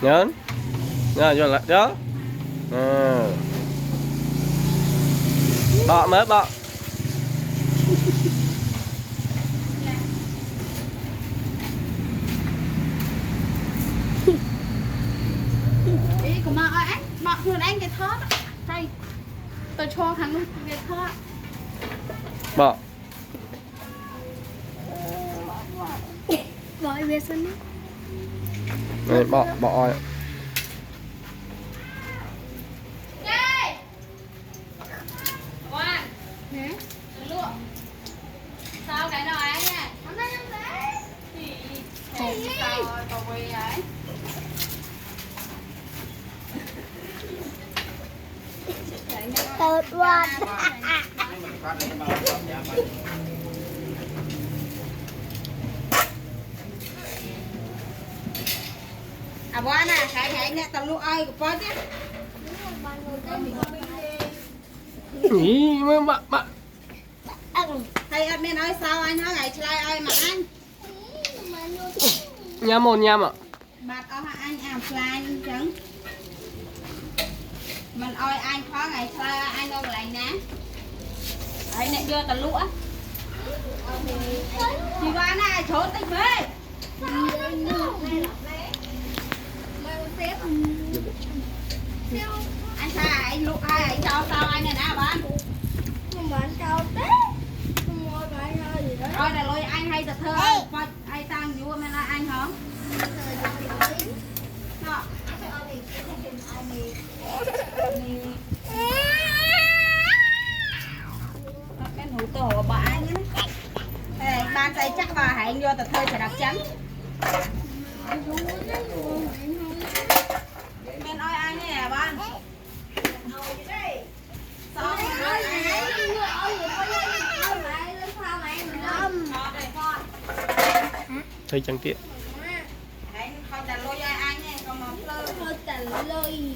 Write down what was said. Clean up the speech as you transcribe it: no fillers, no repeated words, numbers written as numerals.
nhớ cho lại đó bọ mới bọ ý của mà anh bọ thường anh cái thớt đây tôi cho thằng luôn cái thớt bọ Gọi về sân đi. này bọ bọ sao cái nào anh nha hôm nay em thấy sao rồi cậu quỳ ấy Tụt qua. à bữa nè cái nè tao lúc ai của bớt chứ ý mà thầy anh mới nói sao anh nói ngày trai ai mà anh nhám một nhám ạ bạt ở anh fly chẳng mình ơi anh khó ngày trai anh đâu lại nè anh này đưa tao lũ á chị qua nè chỗ tích về anh sao anh lũ ai anh cho sao anh này nè bạn rồi là lôi anh hay thật thơ ai tăng vua men là anh hả cái hũ tổ của bà anh ấy ban tay chắc bà hãy vô thật thơ sẽ đặc trắng men ơi anh nè bạn thấy chẳng tiện thôi trả lôi anh nha còn một lơ Thôi trả lời.